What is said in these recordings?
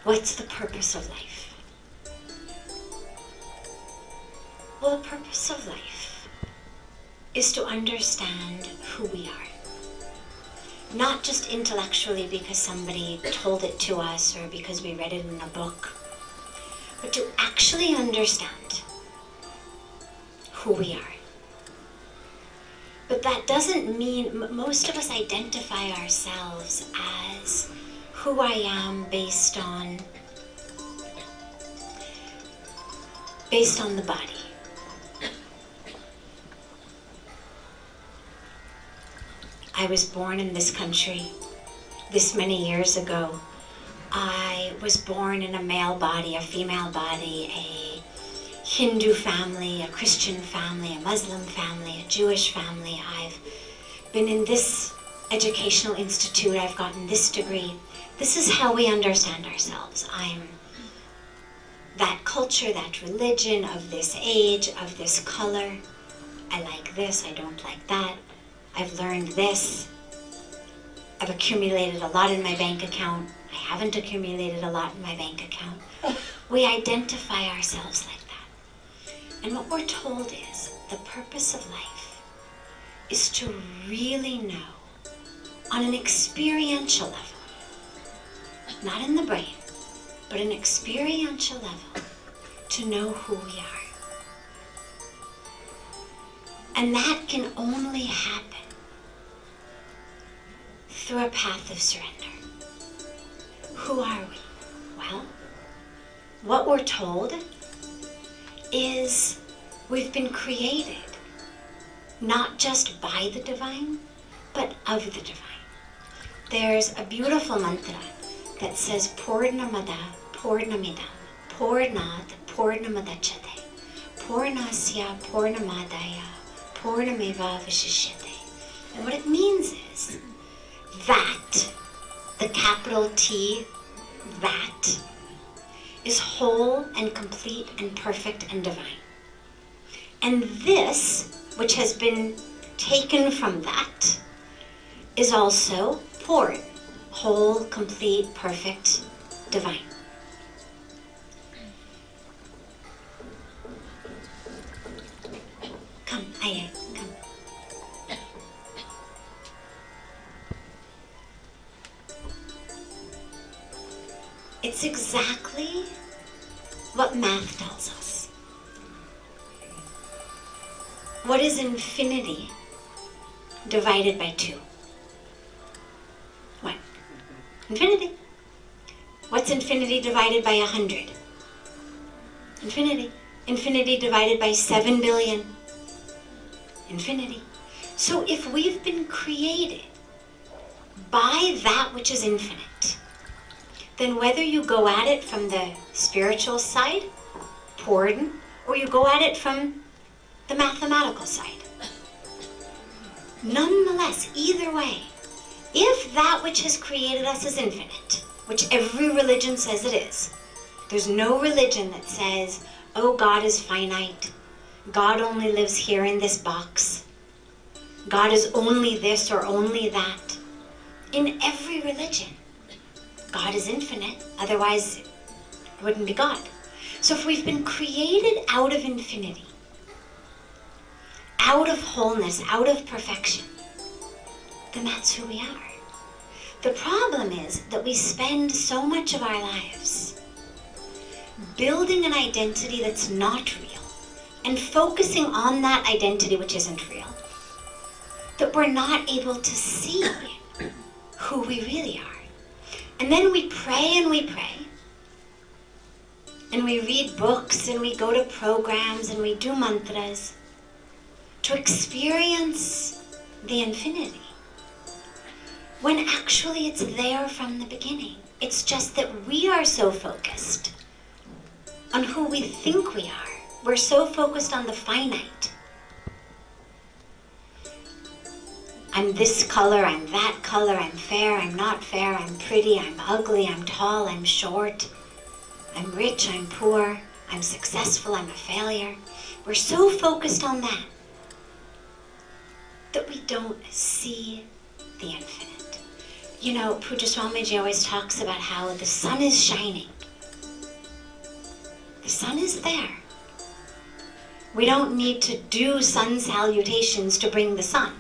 What's the purpose of life? Well, the purpose of life is to understand who we are. Not just intellectually because somebody told it to us or because we read it in a book, but to actually understand who we are. But that doesn't mean, most of us identify ourselves as who I am based on the body. I was born in this country this many years ago. I was born in a male body, a female body, a Hindu family, a Christian family, a Muslim family, a Jewish family. I've been in this educational institute, I've gotten this degree. This is how we understand ourselves. I'm that culture, that religion, of this age, of this color. I like this, I don't like that. I've learned this. I've accumulated a lot in my bank account. I haven't accumulated a lot in my bank account. We identify ourselves like that. And what we're told is the purpose of life is to really know on an experiential level, not in the brain, but an experiential level, to know who we are. And that can only happen through a path of surrender. Who are we? Well, what we're told is we've been created not just by the divine, but of the divine. There's a beautiful mantra that says Poornima Poornamidam Poornat Poornamadachate Poornasya Poornamadaya Poornameva Vishishyate. And what it means is that, the capital T, that, is whole and complete and perfect and divine. And this, which has been taken from that, is also Poorn, whole, complete, perfect, divine. Come, Aya, come. It's exactly what math tells us. What is infinity divided by 2? What? Infinity. What's infinity divided by 100? Infinity. Infinity divided by 7 billion? Infinity. So if we've been created by that which is infinite, then whether you go at it from the spiritual side, Poorn, or you go at it from the mathematical side, nonetheless, either way, if that which has created us is infinite, which every religion says it is, there's no religion that says, oh, God is finite, God only lives here in this box, God is only this or only that. In every religion, God is infinite, otherwise it wouldn't be God. So if we've been created out of infinity, out of wholeness, out of perfection, then that's who we are. The problem is that we spend so much of our lives building an identity that's not real and focusing on that identity which isn't real, that we're not able to see who we really are. And then we pray and we pray, and we read books and we go to programs and we do mantras to experience the infinity, when actually it's there from the beginning. It's just that we are so focused on who we think we are. We're so focused on the finite. I'm this color, I'm that color, I'm fair, I'm not fair, I'm pretty, I'm ugly, I'm tall, I'm short, I'm rich, I'm poor, I'm successful, I'm a failure. We're so focused on that that we don't see the infinite. You know, Puja Swamiji always talks about how the sun is shining. The sun is there. We don't need to do sun salutations to bring the sun.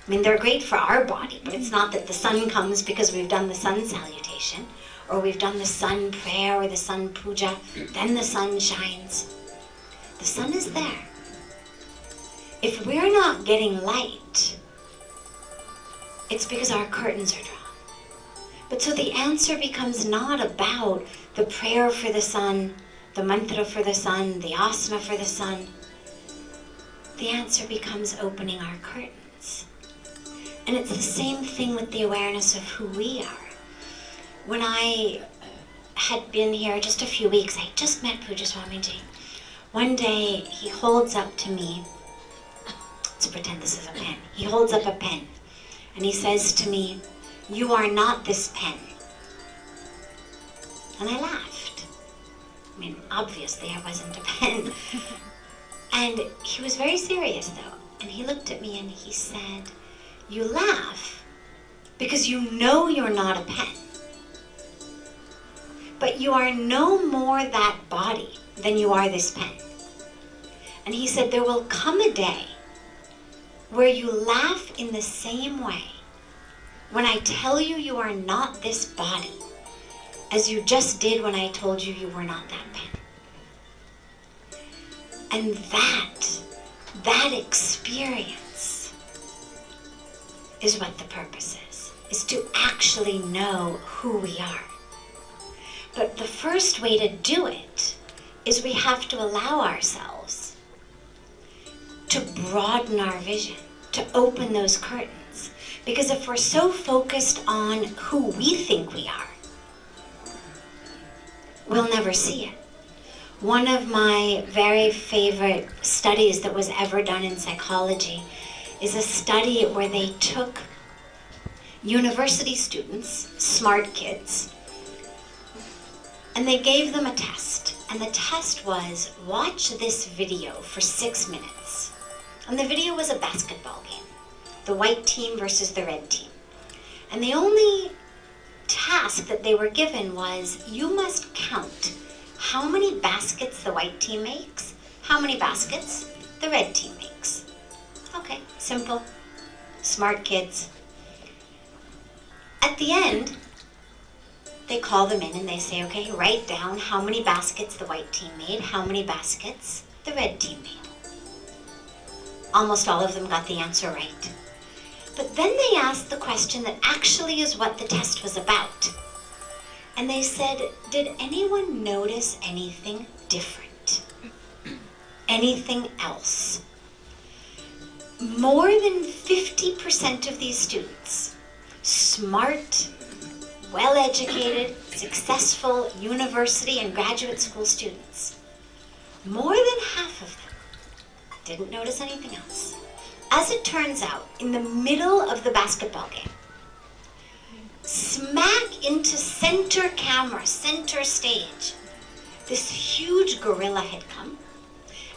I mean, they're great for our body, but it's not that the sun comes because we've done the sun salutation, or we've done the sun prayer or the sun puja, then the sun shines. The sun is there. If we're not getting light, it's because our curtains are drawn. But so the answer becomes not about the prayer for the sun, the mantra for the sun, the asana for the sun. The answer becomes opening our curtains. And it's the same thing with the awareness of who we are. When I had been here just a few weeks, I just met Puja Swamiji. One day he holds up to me, let's pretend this is a pen. He holds up a pen and he says to me, "You are not this pen." And I laughed. I mean, obviously I wasn't a pen. And he was very serious though. And he looked at me and he said, "You laugh because you know you're not a pen. But you are no more that body than you are this pen." And he said, "There will come a day where you laugh in the same way when I tell you you are not this body as you just did when I told you you were not that pen." And that experience is what the purpose is to actually know who we are. But the first way to do it is we have to allow ourselves to broaden our vision, to open those curtains. Because if we're so focused on who we think we are, we'll never see it. One of my very favorite studies that was ever done in psychology is a study where they took university students, smart kids, and they gave them a test. And the test was, watch this video for 6 minutes. And the video was a basketball game, the white team versus the red team. And the only task that they were given was, you must count how many baskets the white team makes, how many baskets the red team makes. Okay, simple, smart kids. At the end, they call them in and they say, okay, write down how many baskets the white team made, how many baskets the red team made. Almost all of them got the answer right. But then they asked the question that actually is what the test was about. And they said, did anyone notice anything different? Anything else? More than 50% of these students, smart, well-educated, successful university and graduate school students, more than half of them didn't notice anything else. As it turns out, in the middle of the basketball game, smack into center camera, center stage, this huge gorilla had come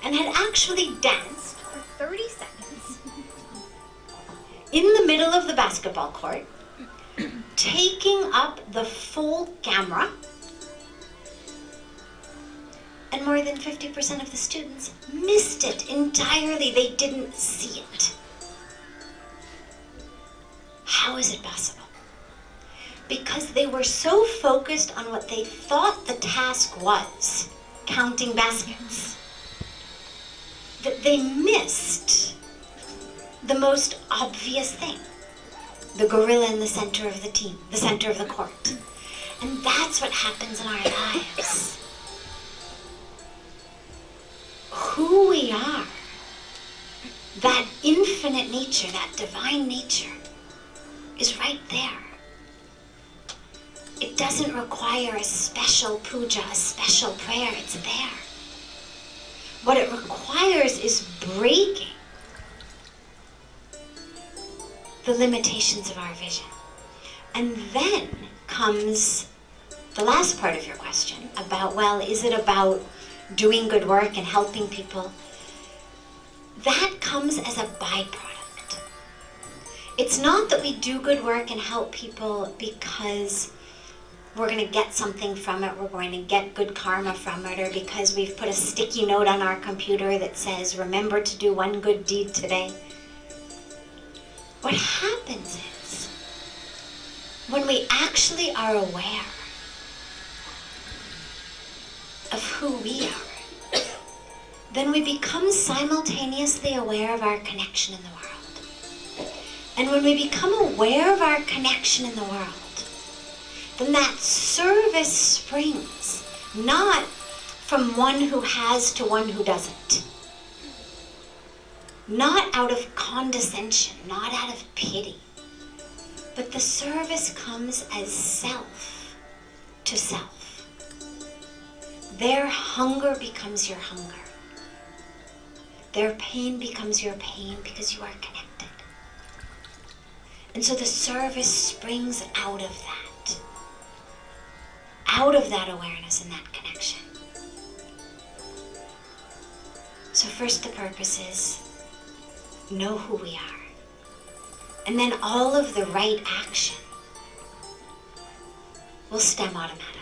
and had actually danced for 30 seconds in the middle of the basketball court, taking up the full camera, and more than 50% of the students missed it entirely. They didn't see it. How is it possible? Because they were so focused on what they thought the task was, counting baskets, that they missed the most obvious thing, the gorilla in the center of the team, the center of the court. And that's what happens in our lives. Who we are, that infinite nature, that divine nature, is right there. It doesn't require a special puja, a special prayer, it's there. What it requires is breaking the limitations of our vision. And then comes the last part of your question about, well, is it about doing good work and helping people? That comes as a byproduct. It's not that we do good work and help people because we're going to get something from it, we're going to get good karma from it, or because we've put a sticky note on our computer that says, remember to do one good deed today. What happens is, when we actually are aware of who we are, then we become simultaneously aware of our connection in the world. And when we become aware of our connection in the world, then that service springs not from one who has to one who doesn't. Not out of condescension, not out of pity, but the service comes as self to self. Their hunger becomes your hunger. Their pain becomes your pain because you are connected. And so the service springs out of that awareness and that connection. So first the purpose is know who we are. And then all of the right action will stem automatically.